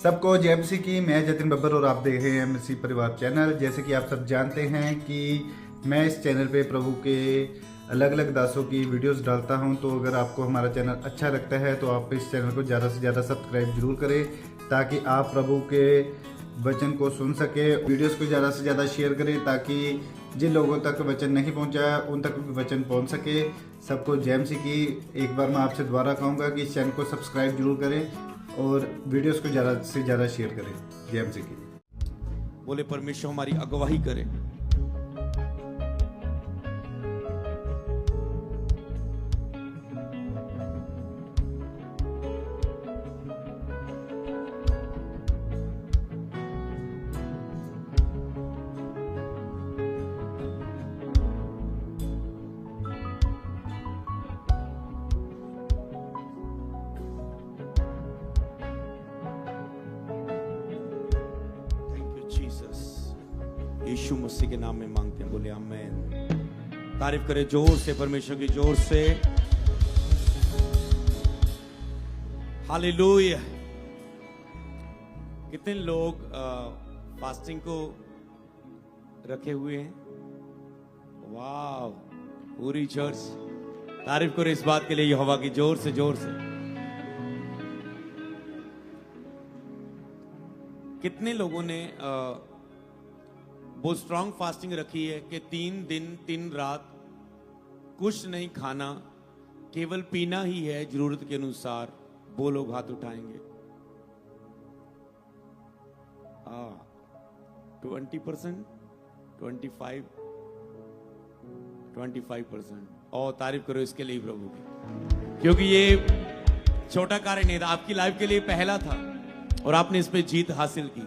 सबको जय मसीह की। मैं जतिन बब्बर और आप देख रहे हैं मसीह परिवार चैनल। जैसे कि आप सब जानते हैं कि मैं इस चैनल पे प्रभु के अलग अलग दासों की वीडियोस डालता हूं, तो अगर आपको हमारा चैनल अच्छा लगता है तो आप इस चैनल को ज़्यादा से ज़्यादा सब्सक्राइब जरूर करें, ताकि आप प्रभु के वचन को सुन सके। वीडियोस को ज़्यादा से ज़्यादा शेयर करें, ताकि जिन लोगों तक वचन नहीं पहुंचा उन तक भी वचन पहुंच सके। सबको जय मसीह की। एक बार मैं आपसे दोबारा कहूँगा कि इस चैनल को सब्सक्राइब जरूर करें और वीडियोस को ज़्यादा से ज़्यादा शेयर करें। जय मसीह की। बोले परमेश्वर हमारी अगुवाई करे। यीशु मसीह के नाम में मांगते हैं, बोले आमीन। तारीफ करें जोर से परमेश्वर की, जोर से। हालेलुया। कितने लोग फास्टिंग को रखे हुए हैं? वाह, पूरी चर्च तारीफ करें इस बात के लिए यहोवा की, जोर से जोर से। कितने लोगों ने वो स्ट्रांग फास्टिंग रखी है कि 3 दिन 3 रात कुछ नहीं खाना, केवल पीना ही है जरूरत के अनुसार? वो लोग हाथ उठाएंगे। 20%, 25% और तारीफ करो इसके लिए प्रभु की, क्योंकि ये छोटा कार्य नहीं था, आपकी लाइफ के लिए पहला था और आपने इस पे जीत हासिल की।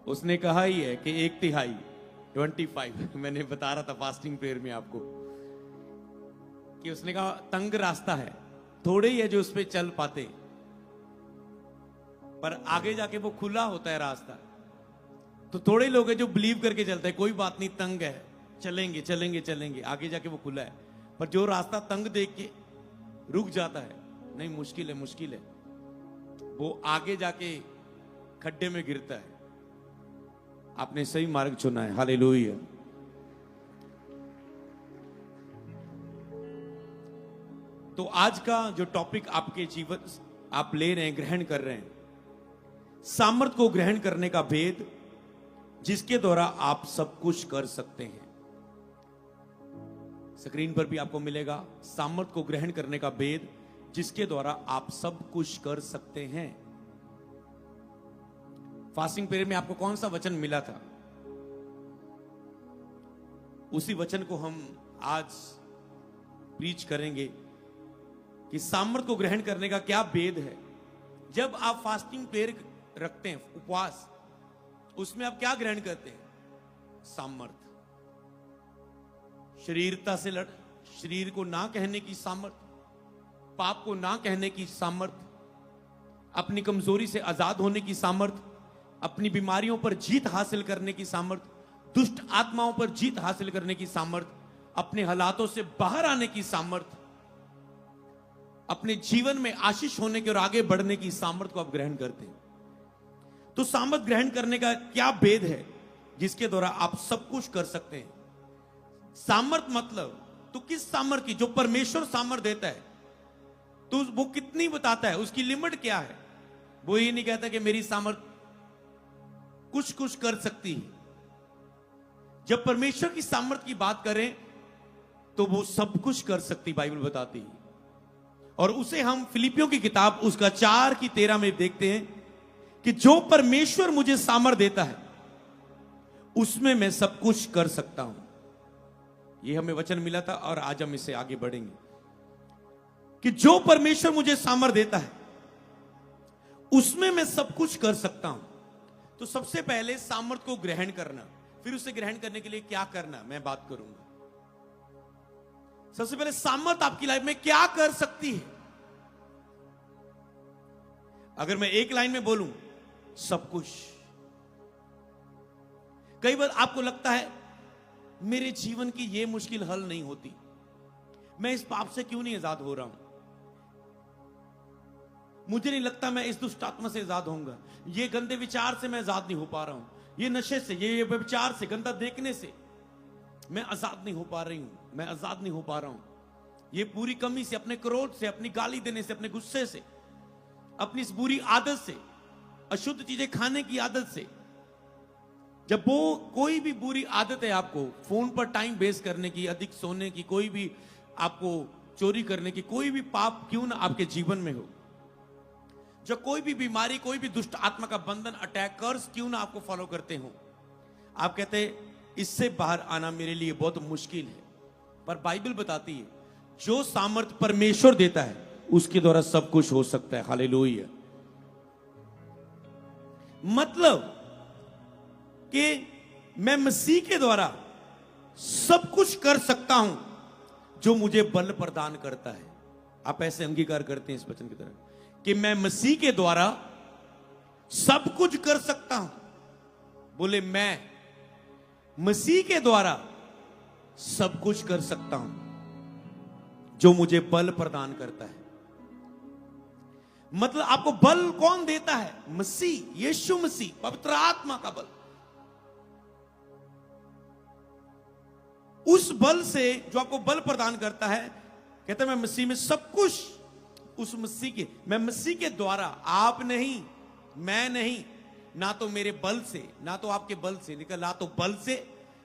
उसने कहा ही है कि 1/3 25 मैंने बता रहा था फास्टिंग प्रेयर में आपको कि उसने कहा तंग रास्ता है, थोड़े ही है जो उस पे चल पाते, पर आगे जाके वो खुला होता है रास्ता। तो थोड़े लोग हैं जो बिलीव करके चलते हैं, कोई बात नहीं, तंग है, चलेंगे चलेंगे चलेंगे, आगे जाके वो खुला है। पर जो रास्ता तंग देख के रुक जाता है, नहीं मुश्किल है मुश्किल है, वो आगे जाके खड्डे में गिरता है। आपने सही मार्ग चुना है। हालेलुया। तो आज का जो टॉपिक आपके जीवन आप ले रहे हैं, ग्रहण कर रहे हैं, सामर्थ को ग्रहण करने का भेद जिसके द्वारा आप सब कुछ कर सकते हैं। स्क्रीन पर भी आपको मिलेगा, सामर्थ को ग्रहण करने का भेद जिसके द्वारा आप सब कुछ कर सकते हैं। फास्टिंग पीरियड में आपको कौन सा वचन मिला था? उसी वचन को हम आज प्रीच करेंगे कि सामर्थ को ग्रहण करने का क्या भेद है। जब आप फास्टिंग पीरियड रखते हैं, उपवास, उसमें आप क्या ग्रहण करते हैं? सामर्थ। शरीरता से शरीर को ना कहने की सामर्थ, पाप को ना कहने की सामर्थ, अपनी कमजोरी से आजाद होने की सामर्थ, अपनी बीमारियों पर जीत हासिल करने की सामर्थ, दुष्ट आत्माओं पर जीत हासिल करने की सामर्थ, अपने हालातों से बाहर आने की सामर्थ, अपने जीवन में आशीष होने की और आगे बढ़ने की सामर्थ को आप ग्रहण करते हैं। तो सामर्थ ग्रहण करने का क्या भेद है जिसके द्वारा आप सब कुछ कर सकते हैं? सामर्थ मतलब तो किस सामर्थ की? जो परमेश्वर सामर्थ देता है तो वो कितनी बताता है, उसकी लिमिट क्या है? वो ये नहीं कहता कि मेरी सामर्थ कुछ कुछ कर सकती है। जब परमेश्वर की सामर्थ की बात करें तो वो सब कुछ कर सकती, बाइबल बताती है। और उसे हम फिलिपियों की किताब उसका 4:13 में देखते हैं कि जो परमेश्वर मुझे सामर्थ देता है उसमें मैं सब कुछ कर सकता हूं। यह हमें वचन मिला था और आज हम इससे आगे बढ़ेंगे कि जो परमेश्वर मुझे सामर्थ देता है उसमें मैं सब कुछ कर सकता हूं। तो सबसे पहले सामर्थ को ग्रहण करना, फिर उसे ग्रहण करने के लिए क्या करना, मैं बात करूंगा। सबसे पहले सामर्थ आपकी लाइफ में क्या कर सकती है? अगर मैं एक लाइन में बोलूं, सब कुछ। कई बार आपको लगता है मेरे जीवन की यह मुश्किल हल नहीं होती, मैं इस पाप से क्यों नहीं आजाद हो रहा हूं? मुझे नहीं लगता मैं इस दुष्ट आत्मा से आजाद होऊंगा, ये गंदे विचार से मैं आजाद नहीं हो पा रहा हूं, ये नशे से, ये विचार से, गंदा देखने से मैं आजाद नहीं हो पा रही हूं, मैं आजाद नहीं हो पा रहा हूं, ये पूरी कमी से, अपने क्रोध से, अपनी गाली देने से, अपने गुस्से से, अपनी इस बुरी आदत से, अशुद्ध चीजें खाने की आदत से। जब वो कोई भी बुरी आदत है आपको, फोन पर टाइम वेस्ट करने की, अधिक सोने की, कोई भी आपको चोरी करने की, कोई भी पाप क्यों ना आपके जीवन में हो, जब कोई भी बीमारी, कोई भी दुष्ट आत्मा का बंधन, अटैकर्स क्यों ना आपको फॉलो करते हो, आप कहते हैं इससे बाहर आना मेरे लिए बहुत मुश्किल है। पर बाइबल बताती है जो सामर्थ परमेश्वर देता है उसके द्वारा सब कुछ हो सकता है। हालेलुया। मतलब कि मैं मसीह के द्वारा सब कुछ कर सकता हूं जो मुझे बल प्रदान करता है। आप ऐसे अंगीकार करते हैं इस वचन की तरह कि मैं मसीह के द्वारा सब कुछ कर सकता हूं। बोले मैं मसीह के द्वारा सब कुछ कर सकता हूं जो मुझे बल प्रदान करता है। मतलब आपको बल कौन देता है? मसीह, यीशु मसीह, पवित्र आत्मा का बल। उस बल से जो आपको बल प्रदान करता है, कहते हैं मैं मसीह में सब कुछ, उस मसीह के, मैं मसीह के द्वारा, आप नहीं, मैं नहीं, ना तो मेरे बल से, ना तो आपके बल से निकल, ना तो बल से,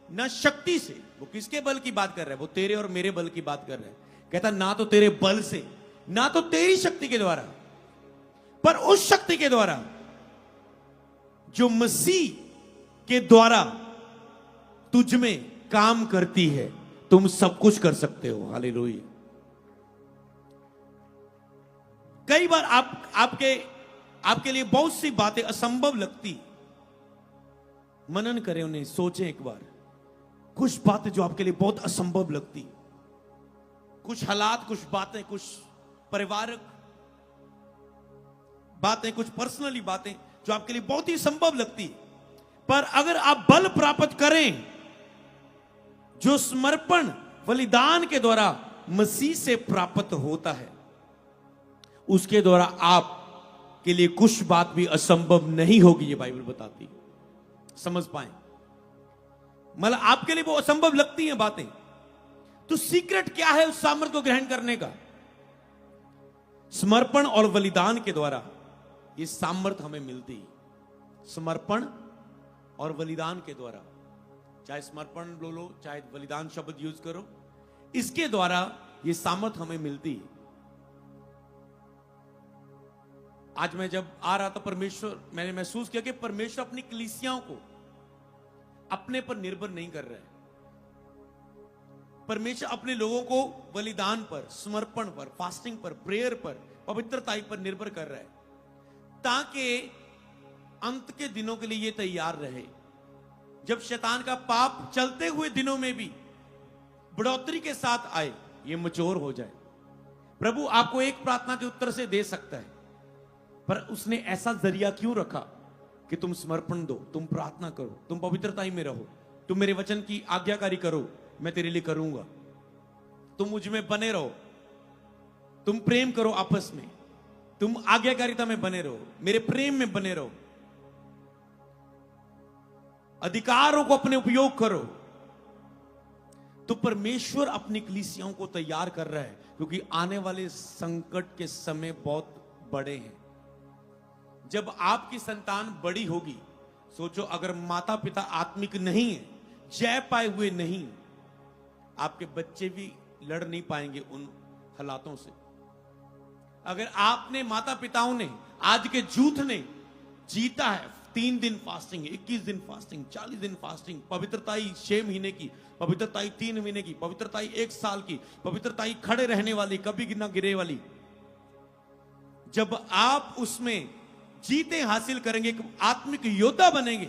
ना शक्ति से। वो किसके बल की बात कर रहा है? वो तेरे और मेरे बल की बात कर रहा है। कहता ना तो तेरे बल से, ना तो तेरी शक्ति के द्वारा, पर उस शक्ति के द्वारा जो मसीह के द्वारा तुझ में काम करती है, तुम सब कुछ कर सकते हो। हालेलुया। कई बार आपके लिए बहुत सी बातें असंभव लगती, मनन करें उन्हें, सोचें एक बार। कुछ बातें जो आपके लिए बहुत असंभव लगती, कुछ हालात, कुछ बातें, कुछ पारिवारिक बातें, कुछ पर्सनली बातें जो आपके लिए बहुत ही संभव लगती, पर अगर आप बल प्राप्त करें जो समर्पण बलिदान के द्वारा मसीह से प्राप्त होता है, उसके द्वारा आप के लिए कुछ बात भी असंभव नहीं होगी। ये बाइबल बताती है, समझ पाए? मतलब आपके लिए वो असंभव लगती हैं बातें, तो सीक्रेट क्या है उस सामर्थ को ग्रहण करने का? समर्पण और बलिदान के द्वारा ये सामर्थ हमें मिलती है। समर्पण और बलिदान के द्वारा, चाहे समर्पण लो, चाहे बलिदान शब्द यूज करो, इसके द्वारा ये सामर्थ हमें मिलती है। आज मैं जब आ रहा था परमेश्वर, मैंने महसूस किया कि परमेश्वर अपनी कलीसियाओं को अपने पर निर्भर नहीं कर रहा है। परमेश्वर अपने लोगों को बलिदान पर, समर्पण पर, फास्टिंग पर, प्रेयर पर, पवित्रता पर निर्भर कर रहा है, ताकि अंत के दिनों के लिए ये तैयार रहे। जब शैतान का पाप चलते हुए दिनों में भी बढ़ोतरी के साथ आए, ये मैच्योर हो जाए। प्रभु आपको एक प्रार्थना के उत्तर से दे सकता है, पर उसने ऐसा जरिया क्यों रखा कि तुम समर्पण दो, तुम प्रार्थना करो, तुम पवित्रता में रहो, तुम मेरे वचन की आज्ञाकारी करो, मैं तेरे लिए करूंगा। तुम मुझ में बने रहो, तुम प्रेम करो आपस में, तुम आज्ञाकारिता में बने रहो, मेरे प्रेम में बने रहो, अधिकारों को अपने उपयोग करो। तो परमेश्वर अपनी कलीसियाओं को तैयार कर रहा है, क्योंकि आने वाले संकट के समय बहुत बड़े हैं। जब आपकी संतान बड़ी होगी, सोचो अगर माता पिता आत्मिक नहीं है, जय पाए हुए नहीं, आपके बच्चे भी लड़ नहीं पाएंगे उन हालातों से। अगर आपने, माता पिताओं ने, आज के जूथ ने जीता है 3 दिन फास्टिंग, 21 दिन फास्टिंग, 40 दिन फास्टिंग, पवित्रताई 6 महीने की, पवित्रताई 3 महीने की, पवित्रताई 1 साल की, पवित्रताई खड़े रहने वाली, कभी ना गिरे वाली, जब आप उसमें जीते हासिल करेंगे, एक आत्मिक योद्धा बनेंगे,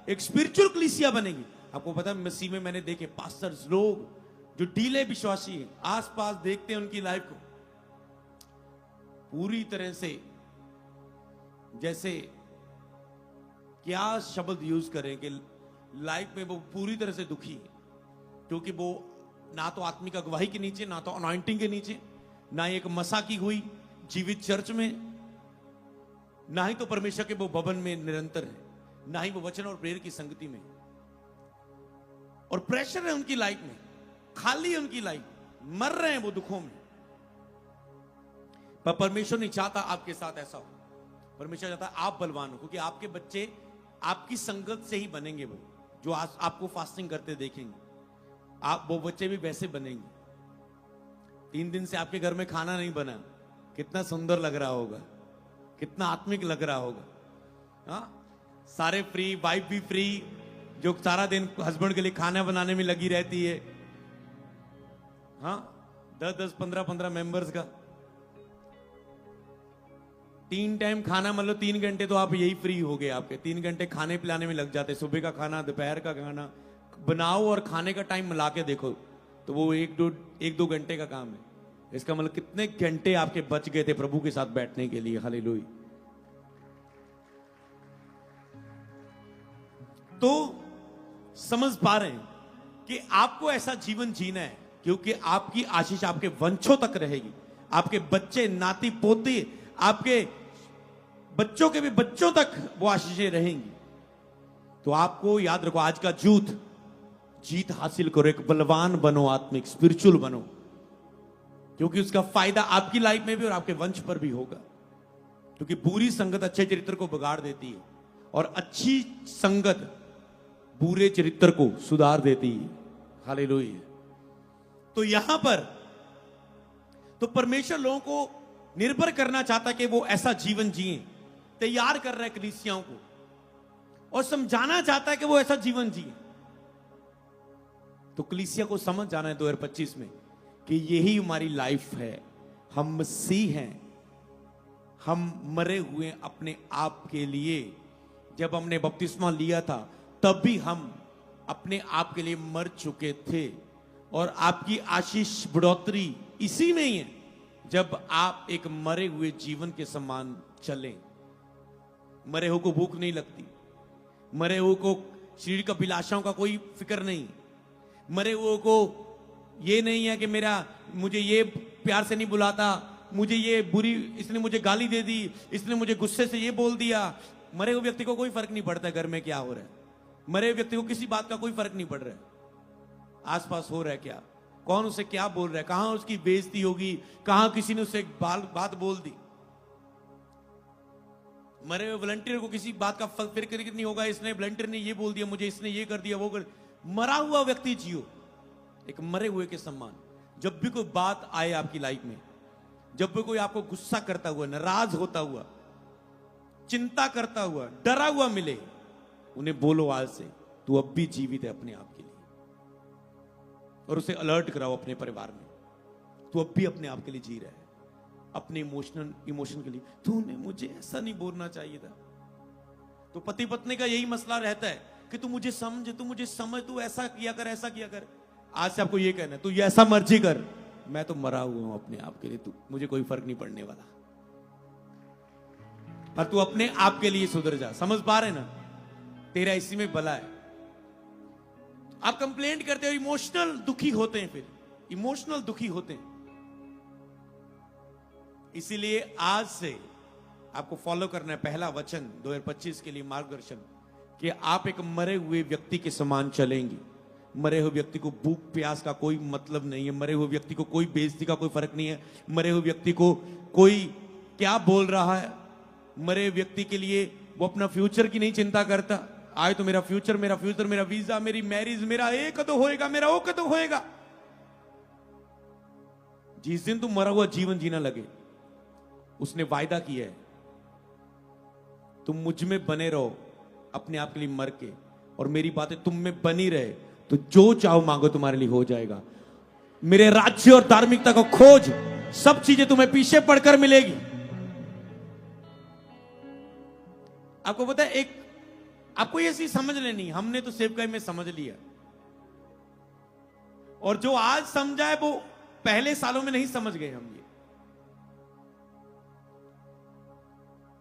एक स्पिरिचुअल कलीसिया बनेगी। आपको पता है मसीह में मैंने देखे पास्टर्स, लोग जो ढीले विश्वासी हैं, आसपास देखते हैं उनकी लाइफ को पूरी तरह से, जैसे क्या शब्द यूज करें कि लाइफ में वो पूरी तरह से दुखी है, क्योंकि वो ना तो आत्मिक अगुवाई के नीचे, ना तो अनॉइंटिंग के नीचे, ना एक मसा की हुई जीवित चर्च में, ना ही तो परमेश्वर के वो भवन में निरंतर है, ना ही वो वचन और प्रेर की संगति में। और प्रेशर है उनकी लाइफ में, खाली है उनकी लाइफ, मर रहे हैं वो दुखों में। पर परमेश्वर नहीं चाहता आपके साथ ऐसा हो। परमेश्वर चाहता है आप बलवान हो, क्योंकि आपके बच्चे आपकी संगत से ही बनेंगे। वो जो आज आपको फास्टिंग करते देखेंगे, आप वो बच्चे भी वैसे बनेंगे। 3 दिन से आपके घर में खाना नहीं बना, कितना सुंदर लग रहा होगा, कितना आत्मिक लग रहा होगा। हाँ, सारे फ्री, वाइफ भी फ्री, जो सारा दिन हस्बैंड के लिए खाना बनाने में लगी रहती है। हाँ, 10-10, 15-15 मेंबर्स का 3 टाइम खाना, मतलब 3 घंटे तो आप यही फ्री हो गए। आपके 3 घंटे खाने पिलाने में लग जाते। सुबह का खाना, दोपहर का खाना बनाओ और खाने का टाइम मिला के देखो तो वो 1-2 घंटे का काम है। इसका मतलब कितने घंटे आपके बच गए थे प्रभु के साथ बैठने के लिए। हालेलुया। तो समझ पा रहे हैं कि आपको ऐसा जीवन जीना है, क्योंकि आपकी आशीष आपके वंशों तक रहेगी। आपके बच्चे, नाती पोते, आपके बच्चों के भी बच्चों तक वो आशीषें रहेंगी। तो आपको याद रखो, आज का जीत हासिल करो, एक बलवान बनो, आत्मिक स्पिरिचुअल बनो, क्योंकि उसका फायदा आपकी लाइफ में भी और आपके वंश पर भी होगा। क्योंकि बुरी संगत अच्छे चरित्र को बिगाड़ देती है और अच्छी संगत बुरे चरित्र को सुधार देती है। हालेलुया। तो यहां पर तो परमेश्वर लोगों को निर्भर करना चाहता कि वो ऐसा जीवन जिए, तैयार कर रहा है कलीसियाओं को और समझाना चाहता है कि वो ऐसा जीवन जिए। तो कलीसिया को समझ जाना है 2025 में कि यही हमारी लाइफ है। हम मसीह हैं, हम मरे हुए अपने आप के लिए। जब हमने बपतिस्मा लिया था तब भी हम अपने आप के लिए मर चुके थे, और आपकी आशीष बढ़ोतरी इसी में ही है जब आप एक मरे हुए जीवन के समान चलें। मरे हुए को भूख नहीं लगती, मरे हुए को शरीर का अभिलाषाओं का कोई फिक्र नहीं, मरे हुए को ये नहीं है कि मुझे ये प्यार से नहीं बुलाता, मुझे ये बुरी, इसने मुझे गाली दे दी, इसने मुझे गुस्से से ये बोल दिया। मरे हुए व्यक्ति को कोई फर्क नहीं पड़ता घर में क्या हो रहा है। मरे हुए व्यक्ति को किसी बात का कोई फर्क नहीं पड़ रहा है, आसपास हो रहा है क्या, कौन उसे क्या बोल रहा है, कहां उसकी बेइज्जती होगी, कहां किसी ने उसे एक बात बोल दी। मरे हुए वॉलंटियर को किसी बात का फिक्र नहीं होगा, इसने वॉलंटियर ने ये बोल दिया मुझे, इसने ये कर दिया वो कर। मरा हुआ व्यक्ति जियो एक मरे हुए के समान। जब भी कोई बात आए आपकी लाइफ में, जब भी कोई आपको गुस्सा करता हुआ, नाराज होता हुआ, चिंता करता हुआ, डरा हुआ मिले, उन्हें बोलो आज से तू अब भी जीवित है अपने आप के लिए, और उसे अलर्ट कराओ अपने परिवार में, तू अब भी अपने आप के लिए जी रहा है, अपने इमोशन के लिए। तूने मुझे ऐसा नहीं बोलना चाहिए था। तो पति पत्नी का यही मसला रहता है कि तू मुझे समझ, तू ऐसा किया कर, ऐसा किया कर। आज से आपको ये कहना है, तू ये ऐसा मर्जी कर, मैं तो मरा हुआ हूं अपने आप के लिए, तू मुझे कोई फर्क नहीं पड़ने वाला, पर तू अपने आप के लिए सुधर जा। समझ पा रहे ना, तेरा इसी में भला है। आप कंप्लेंट करते हो, इमोशनल दुखी होते हैं, फिर इमोशनल दुखी होते हैं। इसीलिए आज से आपको फॉलो करना है पहला वचन 2025 के लिए मार्गदर्शन, कि आप एक मरे हुए व्यक्ति के समान चलेंगे। मरे हुए व्यक्ति को भूख प्यास का कोई मतलब नहीं है, मरे हुए व्यक्ति को कोई बेइज्जती का कोई फर्क नहीं है, मरे हुए व्यक्ति को कोई क्या बोल रहा है, मरे व्यक्ति के लिए वो अपना फ्यूचर की नहीं चिंता करता। आए तो मेरा फ्यूचर, मेरा वीजा, मेरी मैरिज, मेरा ये कदों होएगा, मेरा वो कदों होएगा। जिस दिन तुम मरा हुआ जीवन जीना लगे, उसने वायदा किया है तुम मुझ में बने रहो अपने आप के लिए मर के, और मेरी बातें तुम में बनी रहे, तो जो चाहो मांगो तुम्हारे लिए हो जाएगा। मेरे राज्य और धार्मिकता को खोज, सब चीजें तुम्हें पीछे पड़कर मिलेगी। आपको पता है, आपको ये चीज समझ लेनी, हमने तो सेवकाई में समझ लिया, और जो आज समझा है वो पहले सालों में नहीं समझ गए हम।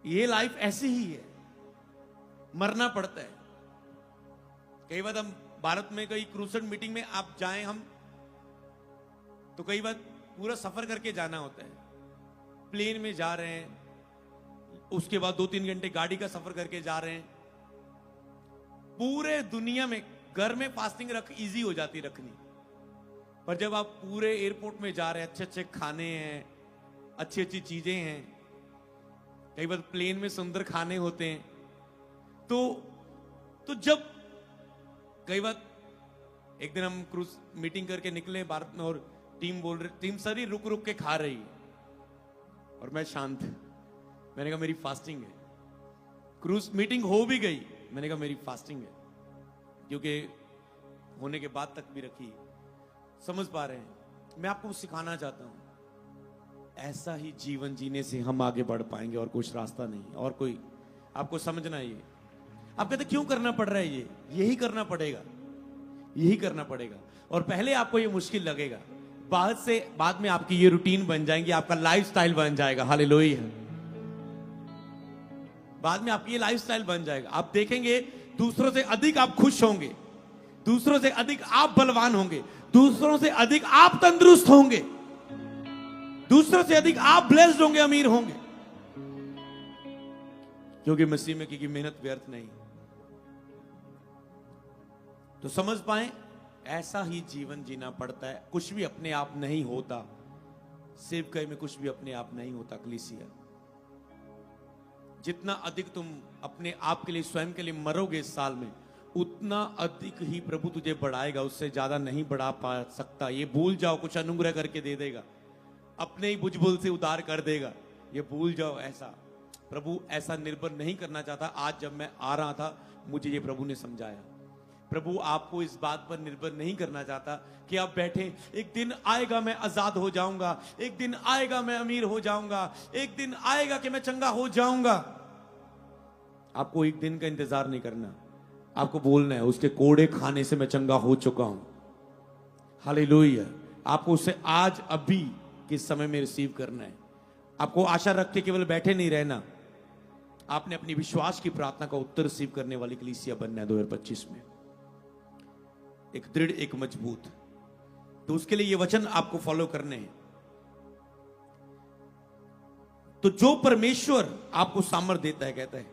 ये लाइफ ऐसी ही है, मरना पड़ता है। कई बार हम भारत में कई क्रूसेड मीटिंग में आप जाएं, हम तो कई बार पूरा सफर करके जाना होता है, प्लेन में जा रहे हैं, उसके बाद 2-3 घंटे गाड़ी का सफर करके जा रहे हैं। पूरे दुनिया में घर में फास्टिंग इजी हो जाती रखनी, पर जब आप पूरे एयरपोर्ट में जा रहे हैं, अच्छे अच्छे खाने हैं, अच्छी अच्छी चीजें हैं, कई बार प्लेन में सुंदर खाने होते हैं, तो जब कई बार एक दिन हम क्रूज मीटिंग करके निकले भारत में, और टीम सारी रुक रुक के खा रही है और मैं शांत। मैंने कहा मेरी फास्टिंग है। क्रूज मीटिंग हो भी गई, मैंने कहा मेरी फास्टिंग है, क्योंकि होने के बाद तक भी रखी। समझ पा रहे हैं? मैं आपको सिखाना चाहता हूं, ऐसा ही जीवन जीने से हम आगे बढ़ पाएंगे, और कुछ रास्ता नहीं, और कोई। आपको समझना है ये। आप कहते क्यों करना पड़ रहा है ये? यही करना पड़ेगा, यही करना पड़ेगा। और पहले आपको ये मुश्किल लगेगा, बाद में आपकी ये रूटीन बन जाएंगी, आपका लाइफस्टाइल बन जाएगा। हालेलुया। बाद में आपकी ये लाइफस्टाइल बन जाएगा। आप देखेंगे दूसरों से अधिक आप खुश होंगे, दूसरों से अधिक आप बलवान होंगे, दूसरों से अधिक आप तंदुरुस्त होंगे, दूसरों से अधिक आप ब्लेस्ड होंगे, अमीर होंगे, क्योंकि मसीह में की मेहनत व्यर्थ नहीं। तो समझ पाए, ऐसा ही जीवन जीना पड़ता है। कुछ भी अपने आप नहीं होता, सेवकाई में कुछ भी अपने आप नहीं होता। कलीसिया, जितना अधिक तुम अपने आप के लिए, स्वयं के लिए मरोगे इस साल में, उतना अधिक ही प्रभु तुझे बढ़ाएगा। उससे ज्यादा नहीं बढ़ा पा सकता। ये भूल जाओ, कुछ अनुग्रह करके दे देगा, अपने ही बुझबुल से उधार कर देगा, ये भूल जाओ। ऐसा प्रभु ऐसा निर्भर नहीं करना चाहता। आज जब मैं आ रहा था, मुझे ये प्रभु ने समझाया। प्रभु आपको इस बात पर निर्भर नहीं करना चाहता कि आप बैठे, एक दिन आएगा मैं आजाद हो जाऊंगा, एक दिन आएगा मैं अमीर हो जाऊंगा, एक दिन आएगा कि मैं चंगा हो जाऊंगा। आपको एक दिन का इंतजार नहीं करना, आपको बोलना है उसके कोड़े खाने से मैं चंगा हो चुका हूं। हालेलुया। आपको उसे आज अभी के समय में रिसीव करना है। आपको आशा रख के केवल बैठे नहीं रहना, आपने अपनी विश्वास की प्रार्थना का उत्तर रिसीव करने वाली कलीसिया बनना है 2025 में। एक दृढ़, एक मजबूत। तो उसके लिए ये वचन आपको फॉलो करने हैं। तो जो परमेश्वर आपको सामर्थ्य देता है, कहता है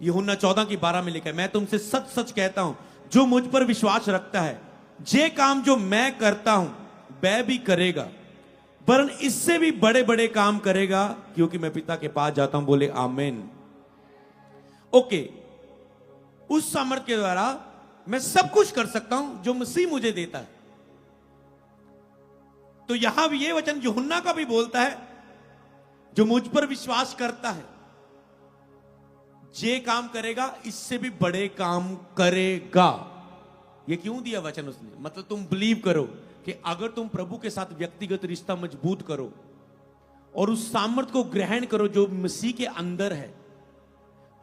यूहन्ना 14:12 में लिखा है, मैं तुमसे सच सच कहता हूं, जो मुझ पर विश्वास रखता है, जे काम जो मैं करता हूं वह भी करेगा, वरन इससे भी बड़े बड़े काम करेगा, क्योंकि मैं पिता के पास जाता हूं। बोले आमीन। ओके, उस सामर्थ्य के द्वारा मैं सब कुछ कर सकता हूं जो मसीह मुझे देता है। तो यहां भी ये वचन यूहन्ना का भी बोलता है, जो मुझ पर विश्वास करता है जे काम करेगा, इससे भी बड़े काम करेगा। ये क्यों दिया वचन उसने? मतलब तुम बिलीव करो कि अगर तुम प्रभु के साथ व्यक्तिगत रिश्ता मजबूत करो और उस सामर्थ्य को ग्रहण करो जो मसीह के अंदर है,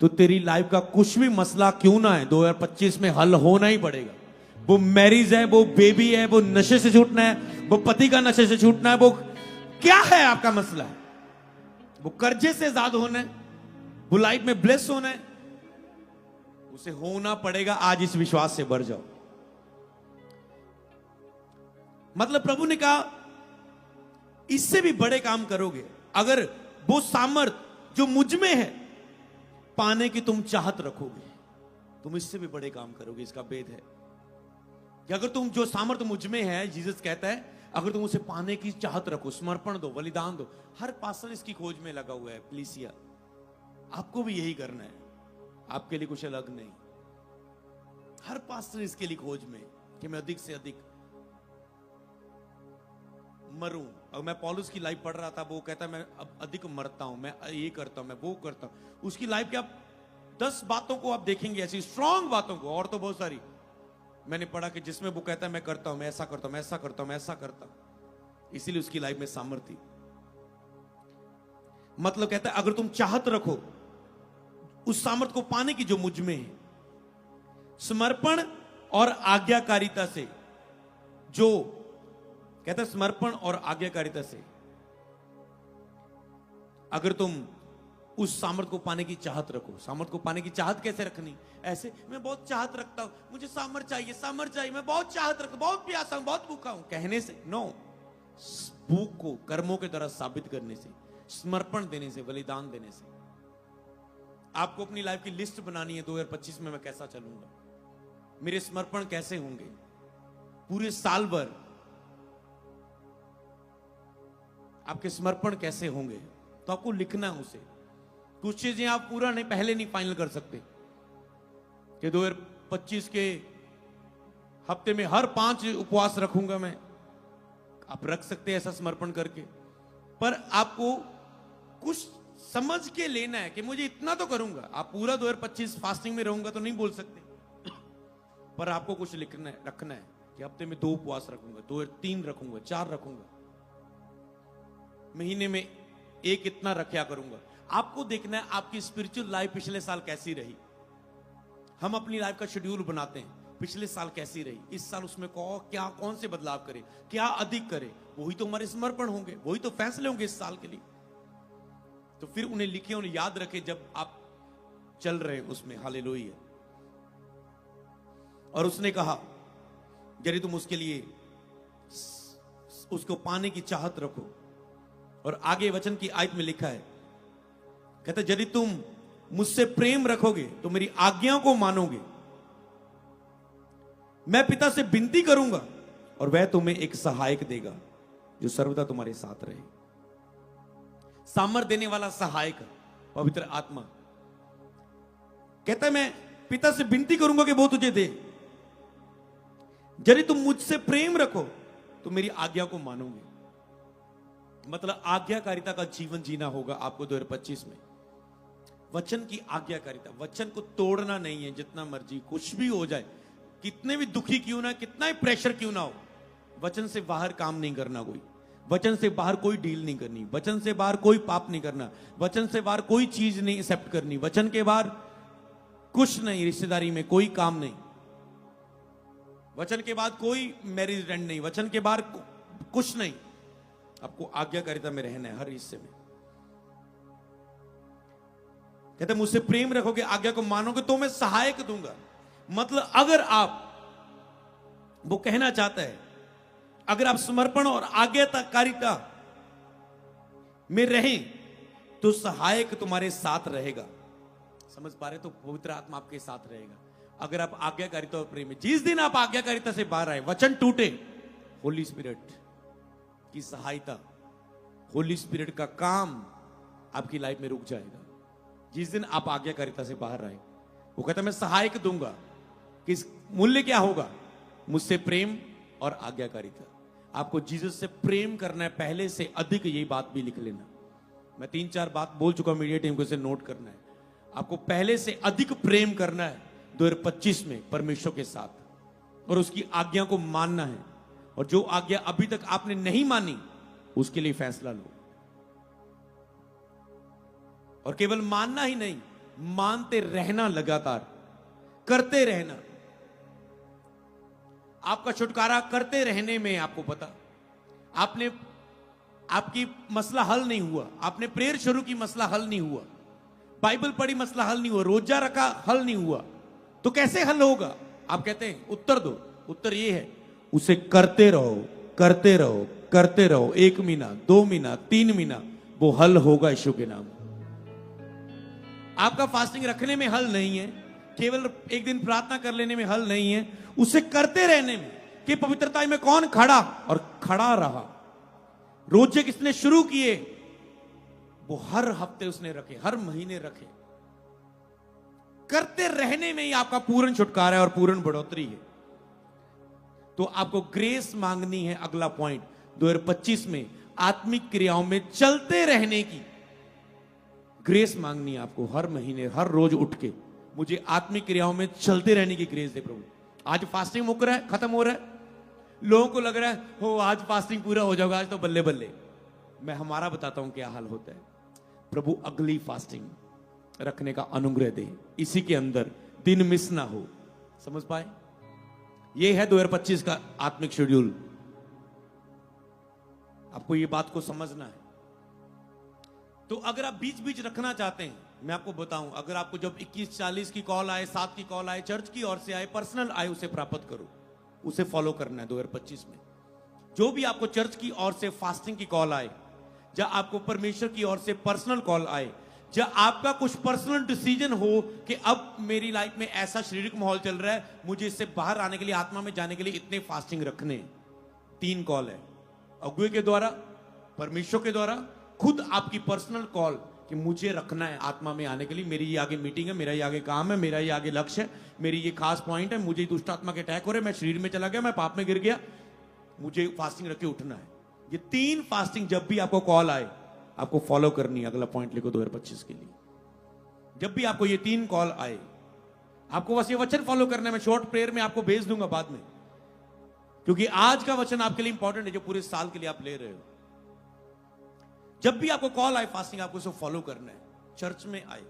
तो तेरी लाइफ का कुछ भी मसला क्यों ना है 2025 में हल होना ही पड़ेगा। वो मैरिज है, वो बेबी है, वो नशे से छूटना है, वो पति का नशे से छूटना है, वो क्या है आपका मसला, वो कर्जे से आजाद होना है, वो लाइफ में ब्लेस होना है, उसे होना पड़ेगा। आज इस विश्वास से भर जाओ। मतलब प्रभु ने कहा इससे भी बड़े काम करोगे अगर वो सामर्थ जो मुझ में है पाने की तुम चाहत रखोगे, तुम इससे भी बड़े काम करोगे। इसका भेद है कि अगर तुम जो सामर्थ मुझ में है, जीसस कहता है, अगर तुम उसे पाने की चाहत रखो, समर्पण दो, बलिदान दो। हर पास्टर इसकी खोज में लगा हुआ है। कलीसिया, आपको भी यही करना है, आपके लिए कुछ अलग नहीं। हर पास्टर इसके लिए खोज में कि मैं अधिक से अधिक मरूं। और मैं पौलुस की लाइफ पढ़ रहा था, वो कहता है मैं अब अधिक मरता हूं, मैं ये करता हूं, मैं वो करता हूं। उसकी लाइफ के आप 10 बातों को आप देखेंगे, ऐसी स्ट्रांग बातों को, और तो बहुत सारी मैंने पढ़ा कि जिसमें वो कहता है मैं करता हूं, मैं ऐसा करता हूं, मैं ऐसा करता हूं, मैं ऐसा करता हूं। इसीलिए उसकी लाइफ में सामर्थ्य। मतलब कहता है अगर तुम चाहत रखो उस सामर्थ्य को पाने की जो मुझ में है, समर्पण और आज्ञाकारिता से, जो कहता है समर्पण और आज्ञाकारिता से अगर तुम उस सामर्थ्य को पाने की चाहत रखो। सामर्थ्य को पाने की चाहत कैसे रखनी? ऐसे, मैं बहुत चाहत रखता हूं, मुझे सामर्थ्य चाहिए, सामर्थ्य चाहिए, मैं बहुत चाहत रखता हूं, बहुत प्यासा हूं, बहुत भूखा हूं, कहने से नो। भूख को कर्मों के द्वारा साबित करने से, समर्पण देने से, बलिदान देने से। आपको अपनी लाइफ की लिस्ट बनानी है 2025 में मैं कैसा चलूंगा, मेरे समर्पण कैसे होंगे पूरे साल भर, आपके समर्पण कैसे होंगे, तो आपको लिखना है उसे। कुछ चीजें आप पूरा नहीं पहले नहीं फाइनल कर सकते कि 2025 के हफ्ते में हर 5 उपवास रखूंगा मैं, आप रख सकते हैं ऐसा समर्पण करके, पर आपको कुछ समझ के लेना है कि मुझे इतना तो करूंगा। आप पूरा 2025 फास्टिंग में रहूंगा तो नहीं बोल सकते, पर आपको कुछ लिखना है, रखना है कि हफ्ते में 2 उपवास रखूंगा, 2 3 रखूंगा, 4 रखूंगा, महीने में 1 इतना रखा करूंगा। आपको देखना है आपकी स्पिरिचुअल लाइफ पिछले साल कैसी रही। हम अपनी लाइफ का शेड्यूल बनाते हैं, पिछले साल कैसी रही, इस साल उसमें क्या कौन से बदलाव करे, क्या अधिक करे, वही तो हमारे समर्पण होंगे, वही तो फैसले होंगे इस साल के लिए। तो फिर उन्हें लिखे, उन्हें याद रखे जब आप चल रहे उसमें। हालेलुया। और उसने कहा यदि तुम उसके लिए उसको पाने की चाहत रखो, और आगे वचन की आयत में लिखा है, कहता यदि तुम मुझसे प्रेम रखोगे तो मेरी आज्ञाओं को मानोगे, मैं पिता से विनती करूंगा और वह तुम्हें एक सहायक देगा जो सर्वदा तुम्हारे साथ रहे। सामर्थ देने वाला सहायक पवित्र आत्मा कहता है मैं पिता से विनती करूंगा कि वो तुझे दे। यदि तुम मुझसे प्रेम रखो तो मेरी आज्ञा को मानोगे। मतलब आज्ञाकारिता का जीवन जीना होगा आपको 2025 में। वचन की आज्ञाकारिता, वचन को तोड़ना नहीं है। जितना मर्जी कुछ भी हो जाए, कितने भी दुखी क्यों ना, कितना ही प्रेशर क्यों ना हो, वचन से बाहर काम नहीं करना। कोई वचन से बाहर कोई डील नहीं करनी, वचन से बाहर कोई पाप नहीं करना, वचन से बाहर कोई चीज नहीं एक्सेप्ट करनी, वचन के बाहर कुछ नहीं, रिश्तेदारी में कोई काम नहीं, वचन के बाद कोई मैरिज रेंट नहीं, वचन के बाहर कुछ नहीं। आपको आज्ञाकारिता में रहना है हर हिस्से में। कहते मुझसे प्रेम रखोगे, आज्ञा को मानोगे तो मैं सहायक दूंगा। मतलब अगर आप, वो कहना चाहता है, अगर आप समर्पण और आज्ञाकारिता में रहें तो सहायक तुम्हारे साथ रहेगा। समझ पा रहे? तो पवित्र आत्मा आपके साथ रहेगा अगर आप आज्ञाकारिता और प्रेम में। जिस दिन आप आज्ञाकारिता से बाहर आए, वचन टूटे, होली स्पिरिट की सहायता, होली स्पिरिट का काम आपकी लाइफ में रुक जाएगा। जिस दिन आप आज्ञाकारिता से बाहर आए, वो कहता है मैं सहायक दूंगा। किस मूल्य क्या होगा? मुझसे प्रेम और आज्ञाकारिता। आपको जीसस से प्रेम करना है, पहले से अधिक। यही बात भी लिख लेना। मैं 3-4 बात बोल चुका हूं, मीडिया टीम को इसे नोट करना है। आपको पहले से अधिक प्रेम करना है 2025 में परमेश्वर के साथ, और उसकी आज्ञा को मानना है। और जो आज्ञा अभी तक आपने नहीं मानी, उसके लिए फैसला लो। और केवल मानना ही नहीं, मानते रहना, लगातार करते रहना। आपका छुटकारा करते रहने में, आपको पता, आपकी मसला हल नहीं हुआ, आपने प्रेयर शुरू की, मसला हल नहीं हुआ, बाइबल पढ़ी, मसला हल नहीं हुआ, रोजा रखा, हल नहीं हुआ, तो कैसे हल होगा? आप कहते हैं उत्तर दो। उत्तर ये है, उसे करते रहो, करते रहो, करते रहो। 1 महीना, 2 महीना, 3 महीना, वो हल होगा यीशु के नाम। आपका फास्टिंग रखने में हल नहीं है, केवल एक दिन प्रार्थना कर लेने में हल नहीं है, उसे करते रहने में। कि पवित्रता में कौन खड़ा और खड़ा रहा। रोजे किसने शुरू किए, वो हर हफ्ते उसने रखे, हर महीने रखे। करते रहने में ही आपका पूर्ण छुटकारा है और पूर्ण बढ़ोतरी है। तो आपको ग्रेस मांगनी है। अगला पॉइंट 2025 में आत्मिक क्रियाओं में चलते रहने की ग्रेस मांगनी है आपको। हर महीने, हर रोज उठ के मुझे आत्मिक क्रियाओं में चलते रहने की ग्रेस दे प्रभु। आज फास्टिंग मुक रहा है, खत्म हो रहा है, लोगों को लग रहा है हो आज फास्टिंग पूरा हो जाएगा, आज तो बल्ले बल्ले। मैं हमारा बताता हूं क्या हाल होता है। प्रभु अगली फास्टिंग रखने का अनुग्रह दे, इसी के अंदर दिन मिस ना हो। समझ पाए? ये है 2025 का आत्मिक शेड्यूल। आपको ये बात को समझना है। तो अगर आप बीच बीच रखना चाहते हैं, मैं आपको बताऊं, अगर आपको जब 21-40 की कॉल आए, 7 की कॉल आए, चर्च की ओर से आए, पर्सनल आए, उसे प्राप्त करो, उसे फॉलो करना है 2025 में। जो भी आपको चर्च की ओर से फास्टिंग की कॉल आए, या आपको परमेश्वर की ओर से पर्सनल कॉल आए, जब आपका कुछ पर्सनल डिसीजन हो कि अब मेरी लाइफ में ऐसा शारीरिक माहौल चल रहा है, मुझे इससे बाहर आने के लिए, आत्मा में जाने के लिए इतने फास्टिंग रखने। 3 कॉल है, अगुए के द्वारा, परमेश्वर के द्वारा, खुद आपकी पर्सनल कॉल कि मुझे रखना है आत्मा में आने के लिए। मेरी ये आगे मीटिंग है, मेरा ये आगे काम है, मेरा ये आगे लक्ष्य है, मेरी ये खास पॉइंट है, मुझे दुष्ट आत्मा के अटैक हो रहे, मैं शरीर में चला गया, मैं पाप में गिर गया, मुझे फास्टिंग रख के उठना है। ये 3 फास्टिंग जब भी आपको कॉल आए, आपको फॉलो करनी है। अगला पॉइंट लिखो 2025 के लिए। जब भी आपको ये 3 कॉल आए, आपको बस ये वचन फॉलो करना है। मैं शॉर्ट प्रेयर में आपको भेज दूंगा बाद में, क्योंकि आज का वचन आपके लिए इंपॉर्टेंट है, जो पूरे साल के लिए आप ले रहे हो। जब भी आपको कॉल आए फास्टिंग, आपको इसे फॉलो करना है। चर्च में आए,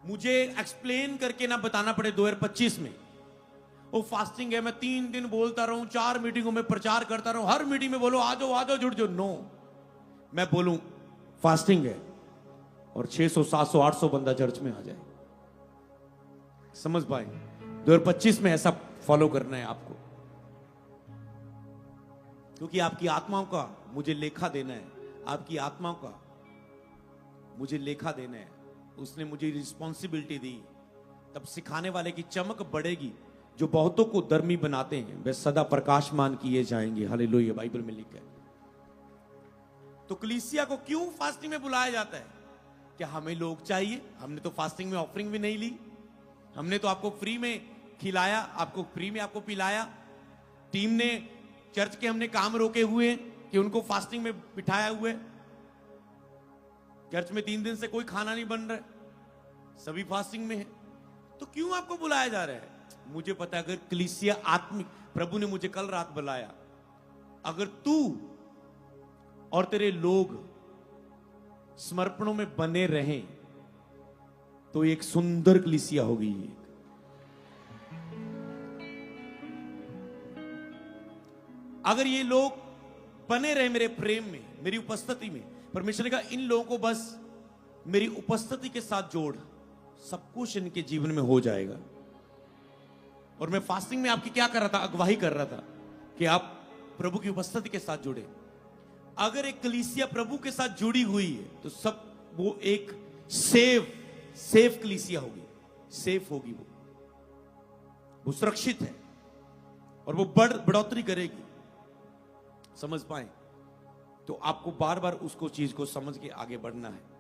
मुझे एक्सप्लेन करके ना बताना पड़े 2025 में वो फास्टिंग है, मैं 3 दिन बोलता रहूं, 4 मीटिंगों में प्रचार करता रहूं, हर मीटिंग में बोलो आ जाओ जुड़ जाओ। नो, मैं बोलूं फास्टिंग है और 600 700 800 बंदा चर्च में आ जाए। समझ पाए? 2025 में ऐसा फॉलो करना है आपको, क्योंकि आपकी आत्माओं का मुझे लेखा देना है। आपकी आत्माओं का मुझे लेखा देना है। उसने मुझे रिस्पॉन्सिबिलिटी दी। तब सिखाने वाले की चमक बढ़ेगी, जो बहुतों को धर्मी बनाते हैं वे सदा प्रकाशमान किए जाएंगे। हालेलुया, बाइबल में लिखा है। तो कलीसिया को क्यों फास्टिंग में बुलाया जाता है? क्या हमें लोग चाहिए? हमने तो फास्टिंग में ऑफरिंग भी नहीं ली, हमने तो आपको फ्री में खिलाया, आपको फ्री में आपको पिलाया। टीम ने, चर्च के हमने काम रोके हुए हैं कि उनको फास्टिंग में बिठाया हुए। चर्च में 3 दिन से कोई खाना नहीं बन रहा है, सभी फास्टिंग में है। तो क्यों आपको बुलाया जा रहा है? मुझे पता है, अगर कलीसिया आत्मिक, प्रभु ने मुझे कल रात बुलाया, अगर तू और तेरे लोग समर्पणों में बने रहें तो एक सुंदर कलीसिया होगी। अगर ये लोग बने रहे मेरे प्रेम में, मेरी उपस्थिति में, परमेश्वर ने कहा इन लोगों को बस मेरी उपस्थिति के साथ जोड़, सब कुछ इनके जीवन में हो जाएगा। और मैं फास्टिंग में आपकी क्या कर रहा था? अगवाही कर रहा था कि आप प्रभु की उपस्थिति के साथ जुड़े। अगर एक कलीसिया प्रभु के साथ जुड़ी हुई है तो सब वो एक सेफ कलीसिया होगी, सेफ होगी, वो सुरक्षित है और वो बढ़ोतरी करेगी। समझ पाए? तो आपको बार बार उसको चीज को समझ के आगे बढ़ना है।